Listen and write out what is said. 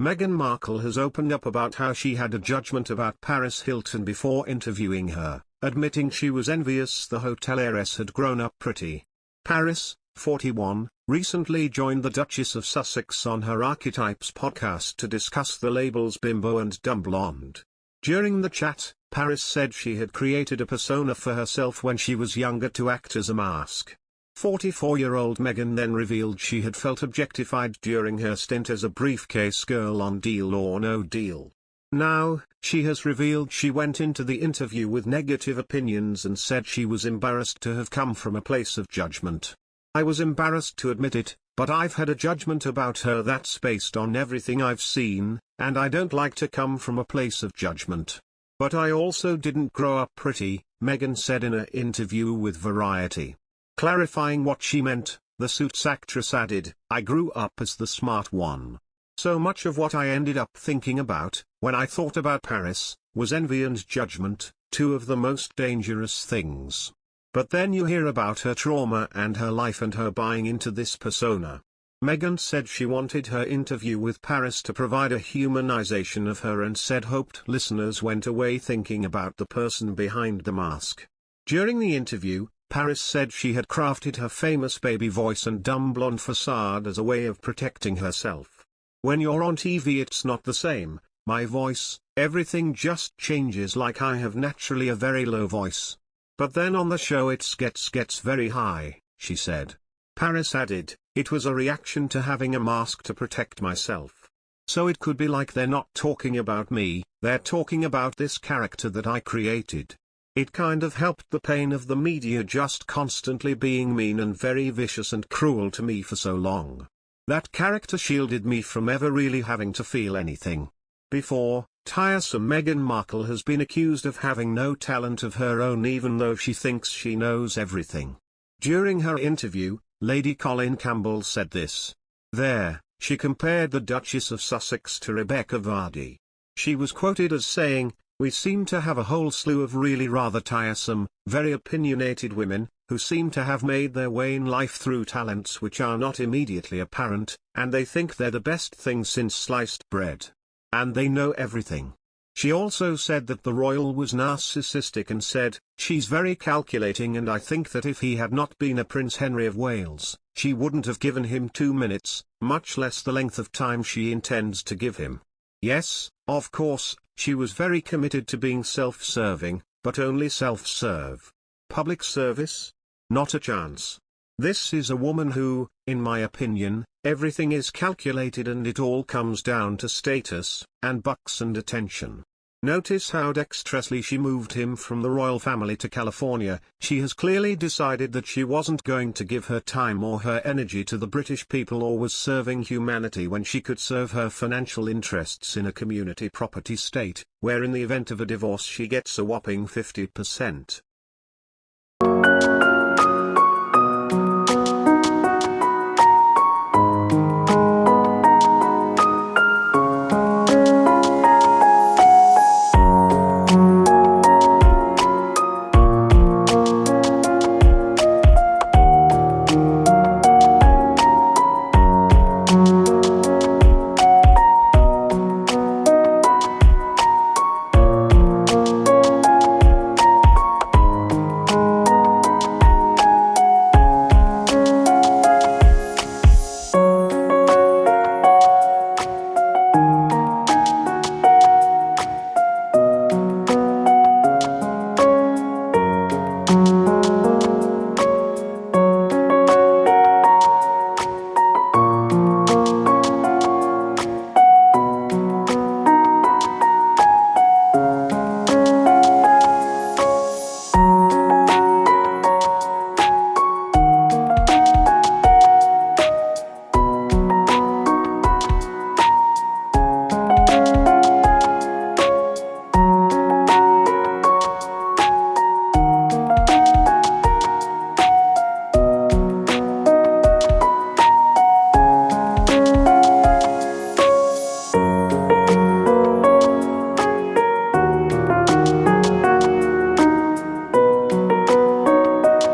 Meghan Markle has opened up about how she had a judgment about Paris Hilton before interviewing her, admitting she was envious the hotel heiress had grown up pretty. Paris, 41, recently joined the Duchess of Sussex on her Archetypes podcast to discuss the labels bimbo and dumb blonde. During the chat, Paris said she had created a persona for herself when she was younger to act as a mask. 44-year-old Meghan then revealed she had felt objectified during her stint as a briefcase girl on Deal or No Deal. Now, she has revealed she went into the interview with negative opinions and said she was embarrassed to have come from a place of judgment. "I was embarrassed to admit it, but I've had a judgment about her that's based on everything I've seen, and I don't like to come from a place of judgment. But I also didn't grow up pretty," Meghan said in an interview with Variety. Clarifying what she meant, the Suits actress added, "I grew up as the smart one. So much of what I ended up thinking about, when I thought about Paris, was envy and judgment, two of the most dangerous things. But then you hear about her trauma and her life and her buying into this persona." Meghan said she wanted her interview with Paris to provide a humanization of her and said hoped listeners went away thinking about the person behind the mask. During the interview, Paris said she had crafted her famous baby voice and dumb blonde facade as a way of protecting herself. "When you're on TV it's not the same, my voice, everything just changes, like I have naturally a very low voice. But then on the show it gets very high," she said. Paris added, "It was a reaction to having a mask to protect myself. So it could be like they're not talking about me, they're talking about this character that I created. It kind of helped the pain of the media just constantly being mean and very vicious and cruel to me for so long. That character shielded me from ever really having to feel anything." Before, tiresome Meghan Markle has been accused of having no talent of her own even though she thinks she knows everything. During her interview, Lady Colin Campbell said this. There, she compared the Duchess of Sussex to Rebecca Vardy. She was quoted as saying, "We seem to have a whole slew of really rather tiresome, very opinionated women, who seem to have made their way in life through talents which are not immediately apparent, and they think they're the best thing since sliced bread. And they know everything." She also said that the royal was narcissistic and said, "She's very calculating and I think that if he had not been a Prince Henry of Wales, she wouldn't have given him 2 minutes, much less the length of time she intends to give him." Yes, of course, she was very committed to being self-serving, but only self-serve. Public service? Not a chance. This is a woman who, in my opinion, everything is calculated and it all comes down to status, and bucks and attention. Notice how dexterously she moved him from the royal family to California. She has clearly decided that she wasn't going to give her time or her energy to the British people or was serving humanity when she could serve her financial interests in a community property state, where in the event of a divorce she gets a whopping 50%.